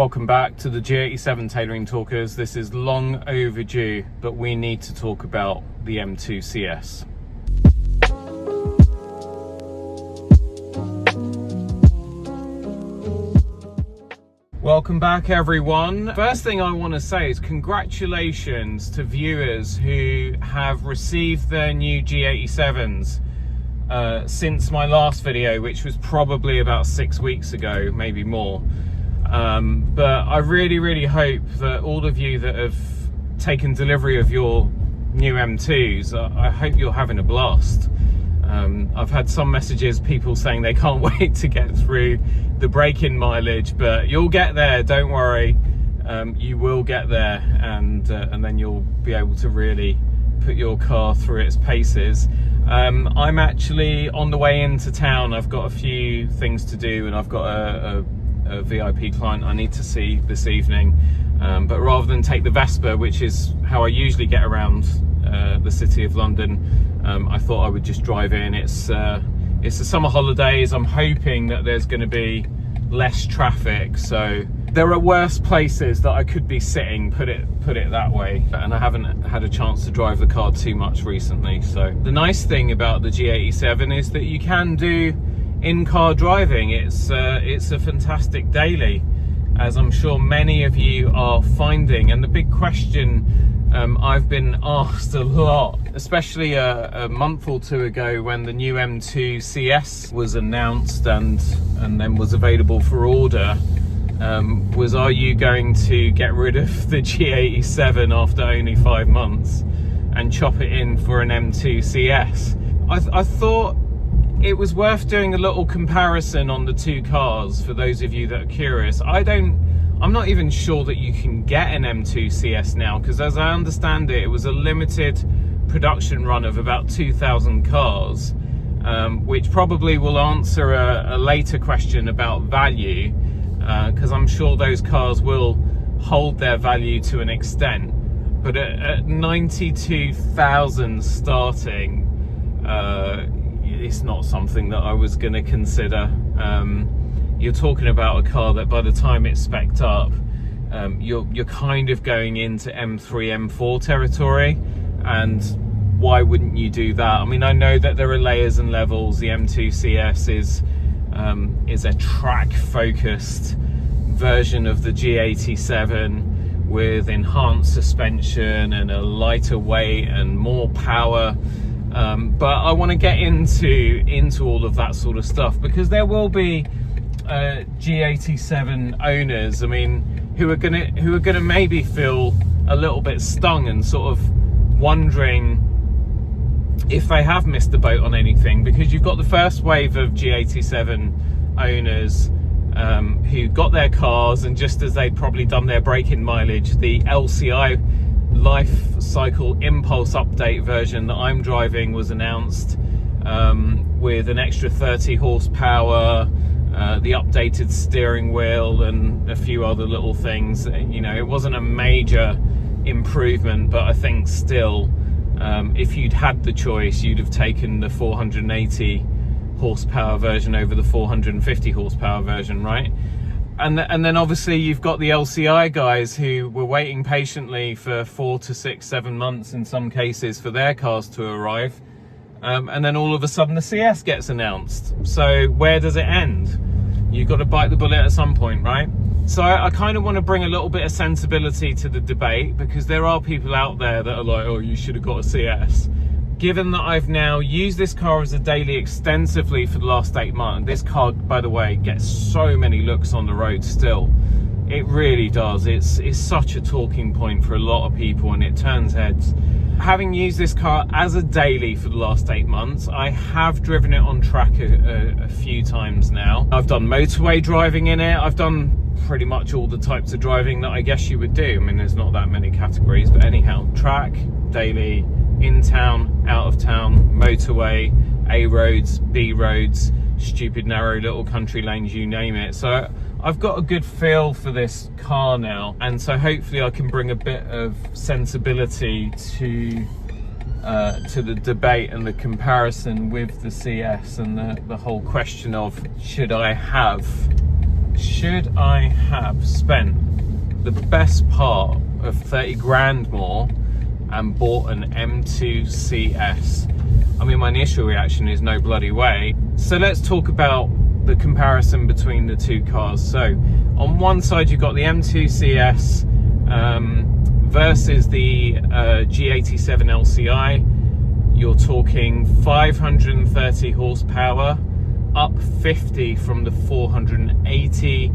Welcome back to the G87 Tailoring Talkers. This is long overdue, but we need to talk about the M2 CS. Welcome back, everyone. First thing I want to say is congratulations to viewers who have received their new G87s since my last video, which was probably about 6 weeks ago, maybe more. But I really hope that all of you that have taken delivery of your new M2s, I hope you're having a blast. I've had some messages, people saying they can't wait to get through the break-in mileage, but you'll get there, don't worry. You will get there, and then you'll be able to really put your car through its paces. I'm actually on the way into town. I've got a few things to do, and I've got a VIP client I need to see this evening, but rather than take the Vespa, which is how I usually get around the city of London, I thought I would just drive in. It's the summer holidays. I'm hoping that there's going to be less traffic, so there are worse places that I could be sitting, put it that way, and I haven't had a chance to drive the car too much recently. So the nice thing about the G87 is that you can do in-car driving. It's a fantastic daily, as I'm sure many of you are finding. And the big question I've been asked a lot, especially a month or two ago when the new M2 CS was announced and then was available for order, was, are you going to get rid of the G87 after only 5 months and chop it in for an M2 CS? I thought it was worth doing a little comparison on the two cars for those of you that are curious. I'm not even sure that you can get an M2 CS now, because as I understand it, it was a limited production run of about 2,000 cars, which probably will answer a later question about value, because I'm sure those cars will hold their value to an extent. But at 92,000 starting, it's not something that I was going to consider. You're talking about a car that by the time it's spec'd up, you're kind of going into M3, M4 territory, and why wouldn't you do that? I mean, I know that there are layers and levels. The M2 CS is a track-focused version of the G87 with enhanced suspension and a lighter weight and more power. But I want to get into all of that sort of stuff, because there will be G87 owners, I mean, who are gonna maybe feel a little bit stung and sort of wondering if they have missed the boat on anything, because you've got the first wave of G87 owners who got their cars, and just as they'd probably done their break-in mileage, the LCI life cycle impulse update version that I'm driving was announced, with an extra 30 horsepower, the updated steering wheel, and a few other little things. You know, it wasn't a major improvement, but I think still, if you'd had the choice, you'd have taken the 480 horsepower version over the 450 horsepower version, right? And then obviously you've got the LCI guys who were waiting patiently for 4 to 6, 7 months in some cases for their cars to arrive. And then all of a sudden the CS gets announced. So where does it end? You've got to bite the bullet at some point, right? So I kind of want to bring a little bit of sensibility to the debate, because there are people out there that are like, oh, you should have got a CS. Given that I've now used this car as a daily extensively for the last 8 months, this car, by the way, gets so many looks on the road still. It really does. It's such a talking point for a lot of people, and it turns heads. Having used this car as a daily for the last 8 months, I have driven it on track a few times now. I've done motorway driving in it. I've done pretty much all the types of driving that I guess you would do. I mean, there's not that many categories, but anyhow, track, daily, in town, out of town, motorway, A roads, B roads, stupid narrow little country lanes, you name it. So I've got a good feel for this car now, and so hopefully I can bring a bit of sensibility to the debate and the comparison with the CS, and the whole question of should I have should I have spent the best part of 30 grand more and bought an M2 CS? I mean, my initial reaction is no bloody way. So let's talk about the comparison between the two cars. So on one side you've got the M2 CS versus the G87 LCI. You're talking 530 horsepower, up 50 from the 480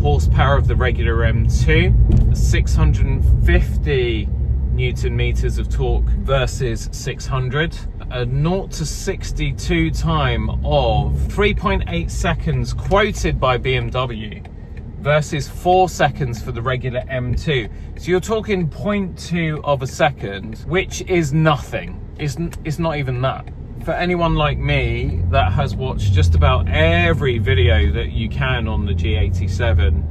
horsepower of the regular M2, 650 Newton meters of torque versus 600, a 0 to 62 time of 3.8 seconds quoted by BMW versus 4 seconds for the regular M2. So you're talking 0.2 of a second, which is nothing. It's not even that. For anyone like me that has watched just about every video that you can on the G87,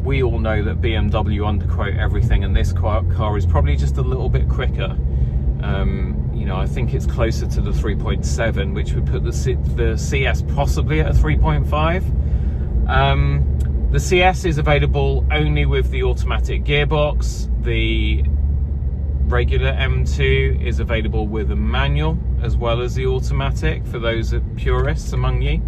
we all know that BMW underquote everything, and this car is probably just a little bit quicker. You know, I think it's closer to the 3.7, which would put the CS possibly at a 3.5. The CS is available only with the automatic gearbox. The regular M2 is available with a manual as well as the automatic. For those purists among you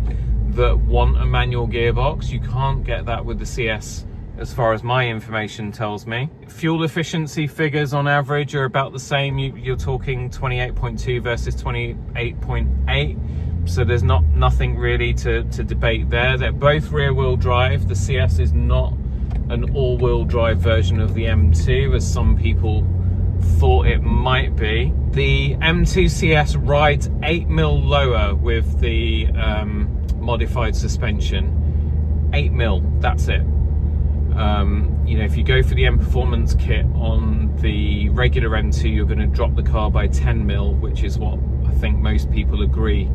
that want a manual gearbox, you can't get that with the CS, as far as my information tells me. Fuel efficiency figures on average are about the same. You're talking 28.2 versus 28.8. So there's nothing really to debate there. They're both rear wheel drive. The CS is not an all wheel drive version of the M2, as some people thought it might be. The M2 CS rides 8mm lower with the modified suspension. 8mm, that's it. You know, if you go for the M Performance kit on the regular M2, you're going to drop the car by 10mm, which is what I think most people agree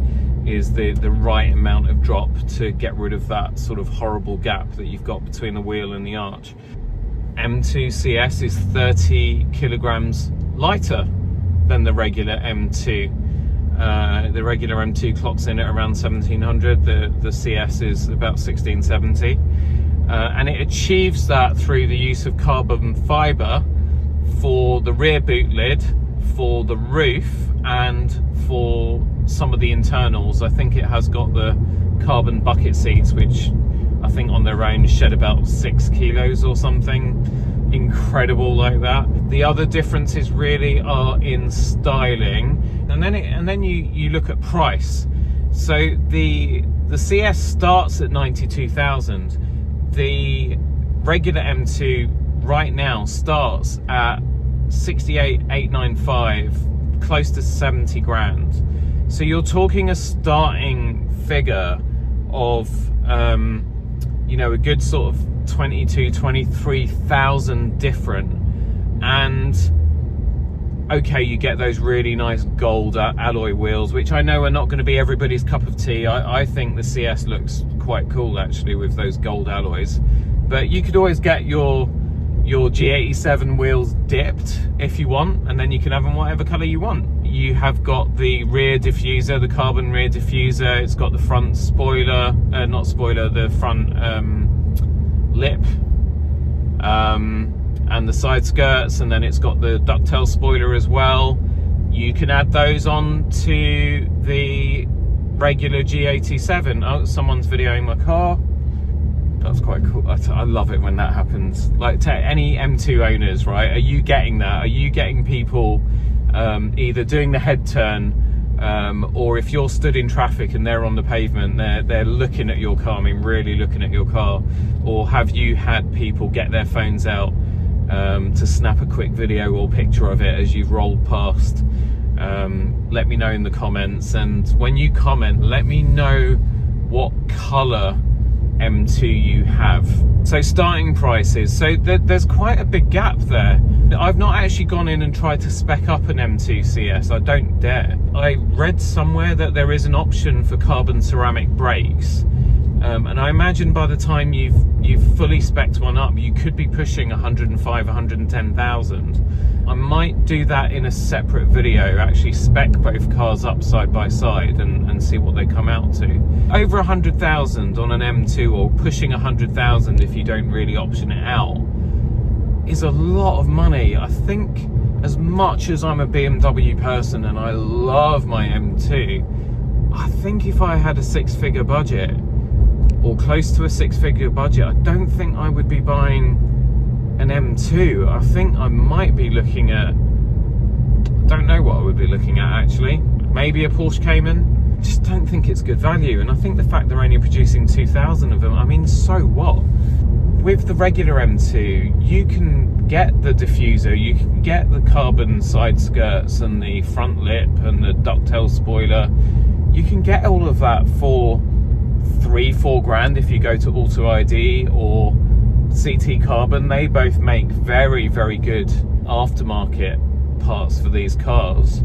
is the right amount of drop to get rid of that sort of horrible gap that you've got between the wheel and the arch. M2 CS is 30 kilograms lighter than the regular M2. The regular M2 clocks in at around 1700. The CS is about 1670. And it achieves that through the use of carbon fibre for the rear boot lid, for the roof, and for some of the internals. I think it has got the carbon bucket seats, which I think on their own shed about 6 kilos or something incredible like that. The other differences really are in styling, and then you look at price. So the CS starts at 92,000. The regular M2 right now starts at 68,895, close to 70 grand. So you're talking a starting figure of you know, a good sort of 23,000 different. And okay, you get those really nice gold alloy wheels, which I know are not going to be everybody's cup of tea. I think the CS looks quite cool actually with those gold alloys, but you could always get your G87 wheels dipped if you want, and then you can have them whatever color you want. You have got the rear diffuser, the carbon rear diffuser. It's got the front spoiler, not spoiler, the front lip, and the side skirts, and then it's got the ducktail spoiler as well. You can add those on to the regular G87. Oh, someone's videoing my car. That's quite cool. I love it when that happens. Like, to any M2 owners, right? Are you getting that? Are you getting people either doing the head turn, or if you're stood in traffic and they're on the pavement, they're looking at your car, I mean really looking at your car? Or have you had people get their phones out to snap a quick video or picture of it as you've rolled past? Let me know in the comments, and when you comment, let me know what color M2 you have. So starting prices, so there's quite a big gap there. I've not actually gone in and tried to spec up an M2 CS, I don't dare. I read somewhere that there is an option for carbon ceramic brakes, and I imagine by the time you've fully spec'd one up, you could be pushing 105, 110,000. I might do that in a separate video, actually spec both cars up side by side and see what they come out to. Over 100,000 on an M2, or pushing 100,000 if you don't really option it out, is a lot of money. I think, as much as I'm a BMW person and I love my M2, I think if I had a six-figure budget, or close to a six-figure budget, I don't think I would be buying an M2. I think I might be looking at, don't know what I would be looking at actually, maybe a Porsche Cayman. Just don't think it's good value. And I think the fact they're only producing 2,000 of them, I mean, so what? With the regular M2, you can get the diffuser, you can get the carbon side skirts and the front lip and the ducktail spoiler. You can get all of that for 3-4 grand if you go to Auto ID or CT Carbon. They both make very, very good aftermarket parts for these cars.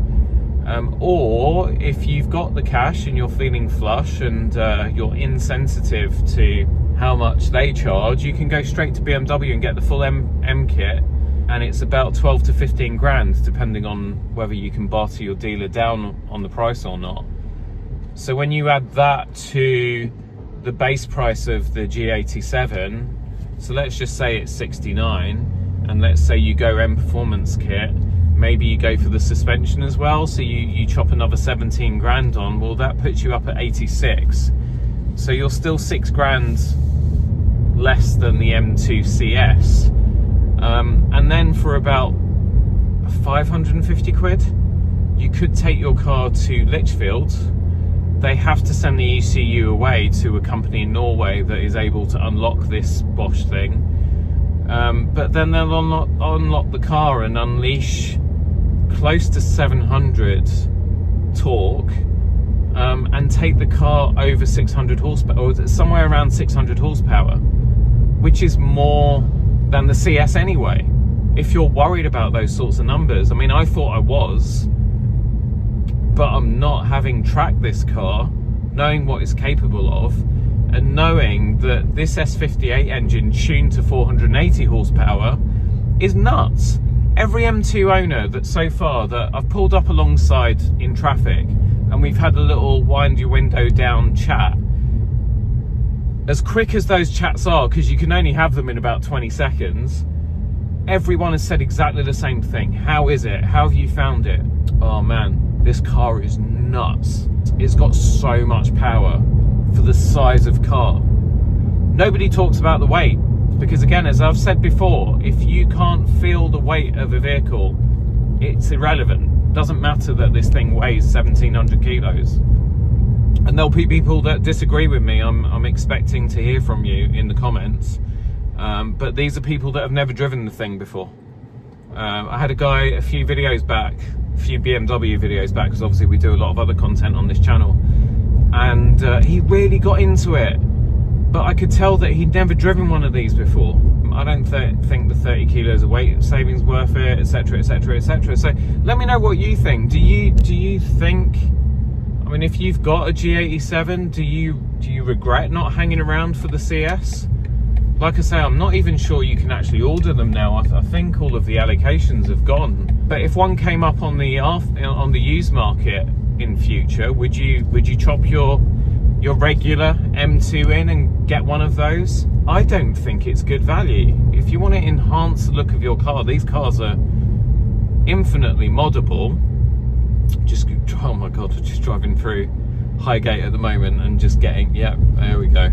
Or if you've got the cash and you're feeling flush and you're insensitive to how much they charge, you can go straight to BMW and get the full M kit, and it's about 12 to 15 grand depending on whether you can barter your dealer down on the price or not. So when you add that to the base price of the G87, so let's just say it's 69, and let's say you go M Performance kit, maybe you go for the suspension as well, so you chop another 17 grand on, well that puts you up at 86. So you're still 6 grand less than the M2 CS. And then for about 550 quid, you could take your car to Litchfield. They have to send the ECU away to a company in Norway that is able to unlock this Bosch thing. But then they'll unlock the car and unleash close to 700 torque and take the car over 600 horsepower, or somewhere around 600 horsepower, which is more than the CS anyway. If you're worried about those sorts of numbers, I mean, I thought I was, but I'm not, having tracked this car, knowing what it's capable of, and knowing that this S58 engine tuned to 480 horsepower is nuts. Every M2 owner that so far that I've pulled up alongside in traffic and we've had a little wind your window down chat, as quick as those chats are, because you can only have them in about 20 seconds, everyone has said exactly the same thing. How is it? How have you found it? Oh man, this car is nuts. It's got so much power for the size of car. Nobody talks about the weight, because again, as I've said before, if you can't feel the weight of a vehicle, it's irrelevant. Doesn't matter that this thing weighs 1,700 kilos. And there'll be people that disagree with me. I'm expecting to hear from you in the comments. But these are people that have never driven the thing before. I had a guy a few videos back, a few BMW videos back, because obviously we do a lot of other content on this channel, and he really got into it, but I could tell that he'd never driven one of these before. I don't think the 30 kilos of weight savings worth it, etc, etc, etc. So let me know what you think. Do you think, I mean, if you've got a G87, do you regret not hanging around for the CS? Like I say, I'm not even sure you can actually order them now. I think all of the allocations have gone. But if one came up on the used market in future, would you chop your regular M2 in and get one of those? I don't think it's good value. If you want to enhance the look of your car, these cars are infinitely moddable. Oh my god, we're just driving through Highgate at the moment and just getting, yeah, there we go.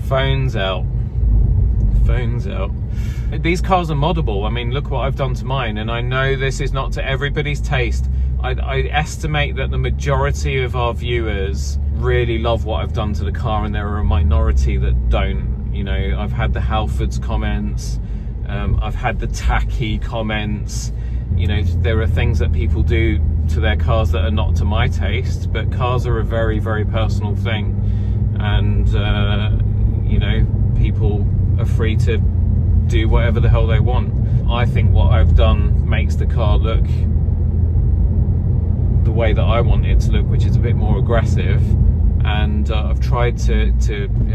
Phones out. These cars are moddable. I mean, look what I've done to mine, and I know this is not to everybody's taste. I estimate that the majority of our viewers really love what I've done to the car, and there are a minority that don't. You know, I've had the Halfords comments, I've had the tacky comments. You know, there are things that people do to their cars that are not to my taste, but cars are a very, very personal thing, and you know, people are free to do whatever the hell they want. I think what I've done makes the car look the way that I want it to look, which is a bit more aggressive, and I've tried to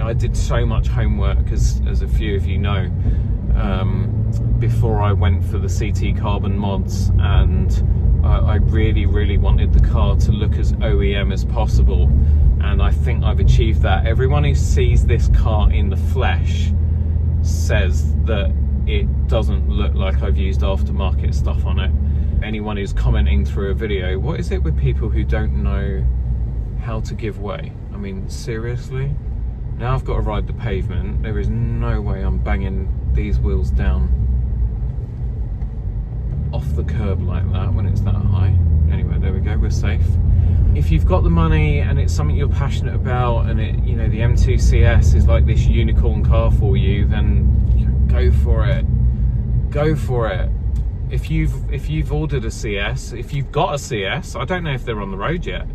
I did so much homework, as a few of you know, before I I went for the CT carbon mods, and I really wanted the car to look as OEM as possible, and I think I've achieved that. Everyone who sees this car in the flesh says that it doesn't look like I've used aftermarket stuff on it. Anyone who's commenting through a video, what is it with people who don't know how to give way? I mean, seriously? Now I've got to ride the pavement. There is no way I'm banging these wheels down off the curb like that when it's that high. Anyway, there we go, we're safe. If you've got the money and it's something you're passionate about, and it, you know, the M2 CS is like this unicorn car for you, then you know, go for it. Go for it. If you've ordered a CS, if you've got a CS, I don't know if they're on the road yet,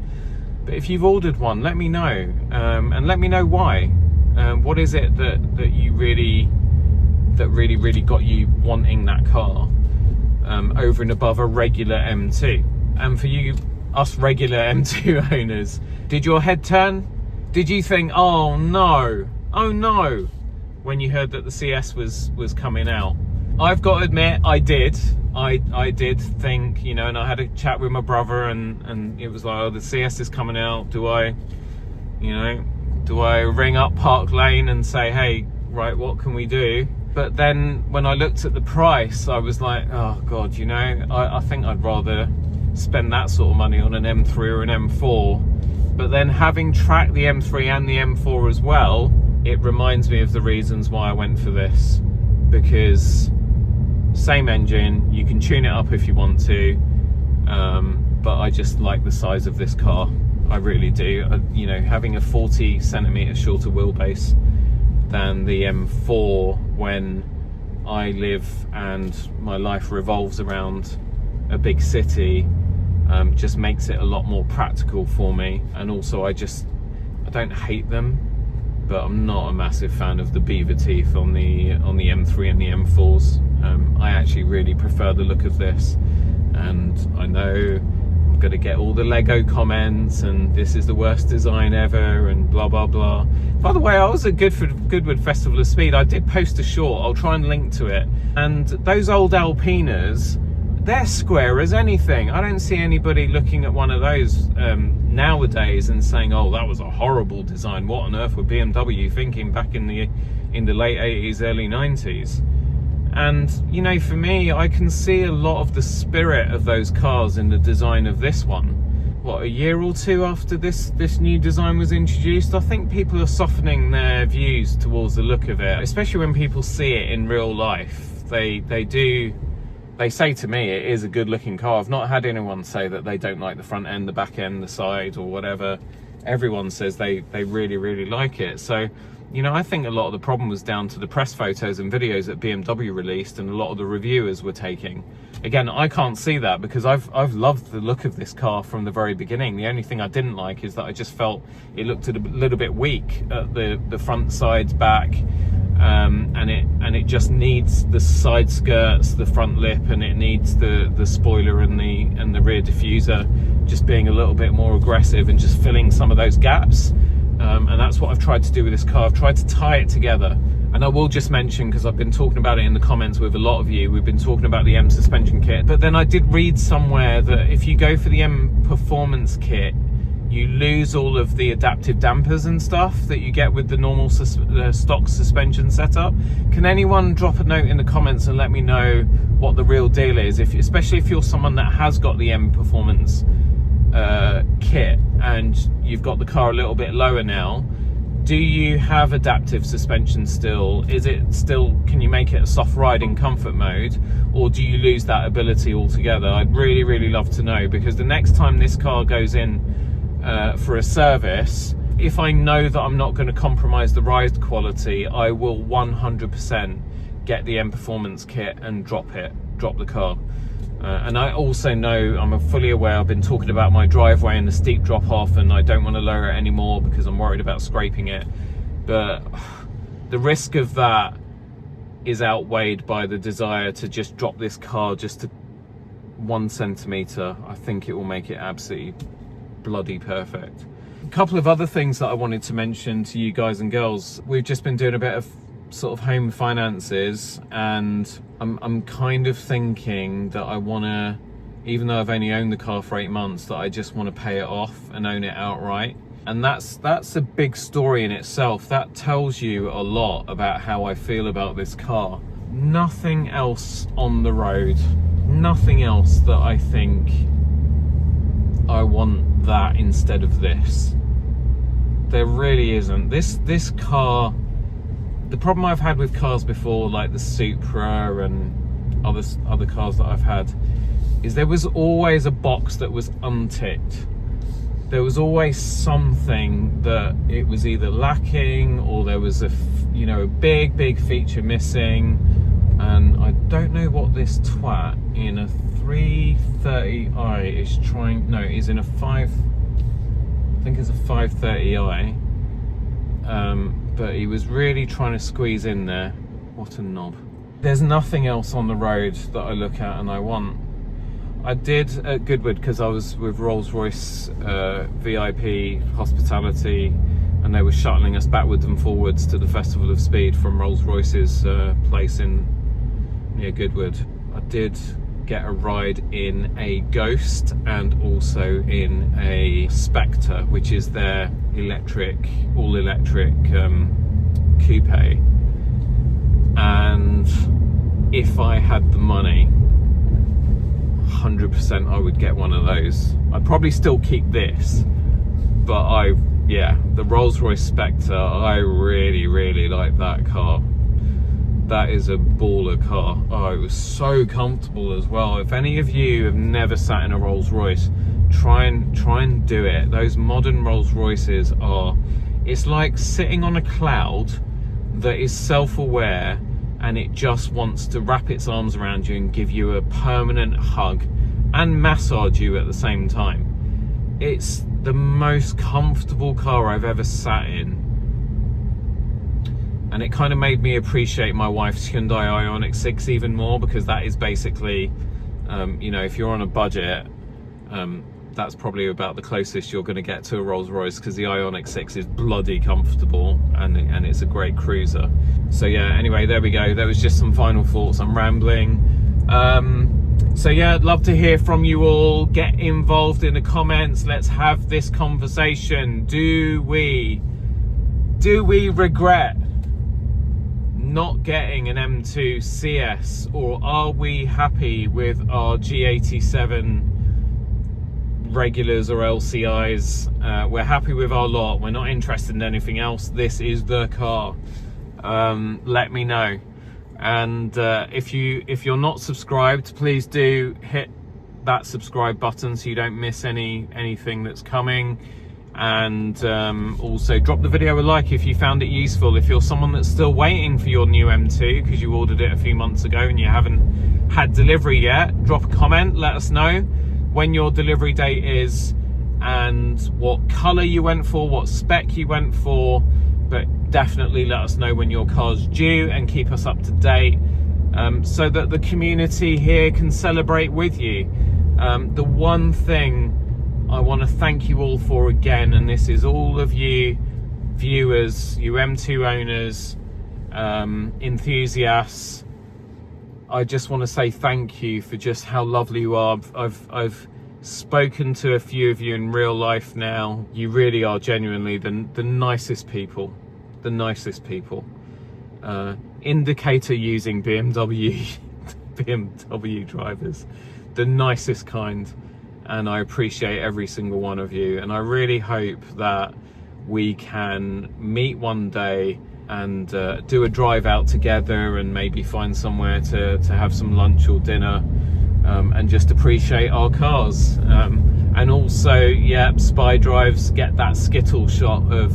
but if you've ordered one, let me know, and let me know why. What is it that really got you wanting that car over and above a regular M2? And for you, us regular M2 owners, did your head turn? Did you think, oh no, when you heard that the CS was coming out? I've got to admit, I did. I did think, you know, and I had a chat with my brother, and it was like, oh, the CS is coming out. Do I ring up Park Lane and say, hey, right, what can we do? But then when I looked at the price, I was like, oh God, you know, I think I'd rather spend that sort of money on an M3 or an M4. But then having tracked the M3 and the M4 as well, it reminds me of the reasons why I went for this. Because same engine, you can tune it up if you want to, but I just like the size of this car. I really do. You know, having a 40 centimetre shorter wheelbase than the M4 when I live and my life revolves around a big city just makes it a lot more practical for me. And also I don't hate them, but I'm not a massive fan of the beaver teeth on the M3 and the M4s. I actually really prefer the look of this, and I know I'm gonna get all the Lego comments and this is the worst design ever and blah blah blah. By the way, I was at Goodwood Festival of Speed. I did post a short, I'll try and link to it, and those old Alpinas, they're square as anything. I don't see anybody looking at one of those nowadays and saying, oh, that was a horrible design. What on earth were BMW thinking back in the late 80s, early 90s? And, you know, for me, I can see a lot of the spirit of those cars in the design of this one. What, a year or two after this new design was introduced, I think people are softening their views towards the look of it, especially when people see it in real life. They say to me it is a good looking car. I've not had anyone say that they don't like the front end, the back end, the side or whatever. Everyone says they really like it. So, you know, I think a lot of the problem was down to the press photos and videos that BMW released and a lot of the reviewers were taking. Again, I can't see that because I've loved the look of this car from the very beginning. The only thing I didn't like is that I just felt it looked a little bit weak at the front, sides, back. And it just needs the side skirts, the front lip, and it needs the spoiler and the rear diffuser just being a little bit more aggressive and just filling some of those gaps. And that's what I've tried to do with this car. I've tried to tie it together. And I will just mention, because I've been talking about it in the comments with a lot of you, we've been talking about the M suspension kit, but then I did read somewhere that if you go for the M performance kit, you lose all of the adaptive dampers and stuff that you get with the normal stock suspension setup. Can anyone drop a note in the comments and let me know what the real deal is, especially if you're someone that has got the M performance kit and you've got the car a little bit lower now? Do you have adaptive suspension still? Is it still, can you make it a soft ride in comfort mode, or do you lose that ability altogether? I'd really love to know, because the next time this car goes in for a service, if I know that I'm not going to compromise the ride quality, I will 100% get the M Performance kit and drop the car. And I also know, I'm fully aware, I've been talking about my driveway and the steep drop off, and I don't want to lower it anymore because I'm worried about scraping it. But the risk of that is outweighed by the desire to just drop this car just to 1 centimetre. I think it will make it absolutely bloody perfect. A couple of other things that I wanted to mention to you guys and girls. We've just been doing a bit of sort of home finances, and I'm kind of thinking that I want to, even though I've only owned the car for 8 months, that I just want to pay it off and own it outright. And that's a big story in itself. That tells you a lot about how I feel about this car. Nothing else on the road, nothing else that I think I want that instead of this. There really isn't. This car, the problem I've had with cars before, like the Supra and other cars that I've had, is there was always a box that was unticked. There was always something that it was either lacking, or there was a big feature missing. And I don't know what this twat in a 330i is trying. No, he's in a I think it's a 530i. But he was really trying to squeeze in there. What a knob. There's nothing else on the road that I look at and I want. I did at Goodwood, because I was with Rolls-Royce VIP hospitality, and they were shuttling us backwards and forwards to the Festival of Speed from Rolls-Royce's place near Goodwood. I did get a ride in a Ghost and also in a Spectre, which is their all-electric coupe. And if I had the money, 100% I would get one of those. I'd probably still keep this, but the Rolls-Royce Spectre, I really like that car. That is a baller car. Oh, it was so comfortable as well. If any of you have never sat in a Rolls-Royce, try and do it. Those modern Rolls-Royces it's like sitting on a cloud that is self-aware, and it just wants to wrap its arms around you and give you a permanent hug and massage you at the same time. It's the most comfortable car I've ever sat in. And it kind of made me appreciate my wife's Hyundai Ioniq 6 even more, because that is basically, if you're on a budget, that's probably about the closest you're going to get to a Rolls-Royce, because the Ioniq 6 is bloody comfortable and it's a great cruiser. So yeah, anyway, there we go. There was just some final thoughts. I'm rambling. So yeah, I'd love to hear from you all. Get involved in the comments. Let's have this conversation. Do we regret not getting an M2 CS, or are we happy with our G87 regulars or LCIs? We're happy with our lot. We're not interested in anything else. This is the car. Let me know. And if you're not subscribed, please do hit that subscribe button so you don't miss anything that's coming. And also drop the video a like if you found it useful. If you're someone that's still waiting for your new M2 because you ordered it a few months ago and you haven't had delivery yet, drop a comment, let us know when your delivery date is and what color you went for, what spec you went for. But definitely let us know when your car's due and keep us up to date, so that the community here can celebrate with you. The one thing I want to thank you all for again, and this is all of you viewers, you M2 owners, enthusiasts, I just want to say thank you for just how lovely you are. I've spoken to a few of you in real life now. You really are genuinely the nicest people, the nicest people. Indicator using BMW drivers, the nicest kind. And I appreciate every single one of you. And I really hope that we can meet one day and do a drive out together and maybe find somewhere to have some lunch or dinner, and just appreciate our cars. And also, yeah, spy drives, get that skittle shot of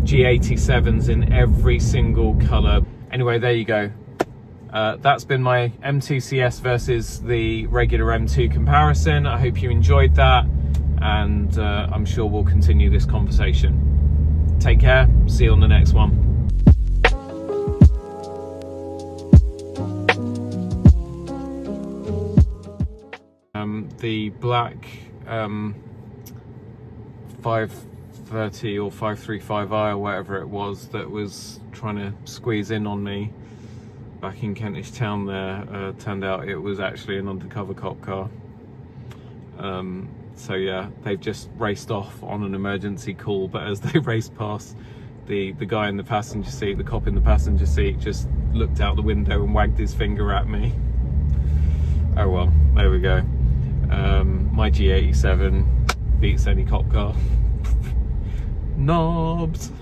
G87s in every single color. Anyway, there you go. That's been my M2 CS versus the regular M2 comparison. I hope you enjoyed that, and I'm sure we'll continue this conversation. Take care, see you on the next one. The black 530 or 535i or whatever it was that was trying to squeeze in on me back in Kentish Town there. Turned out it was actually an undercover cop car. So yeah, they've just raced off on an emergency call, but as they raced past, the guy in the passenger seat, the cop in the passenger seat, just looked out the window and wagged his finger at me. Oh well, there we go. My G87 beats any cop car. Knobs.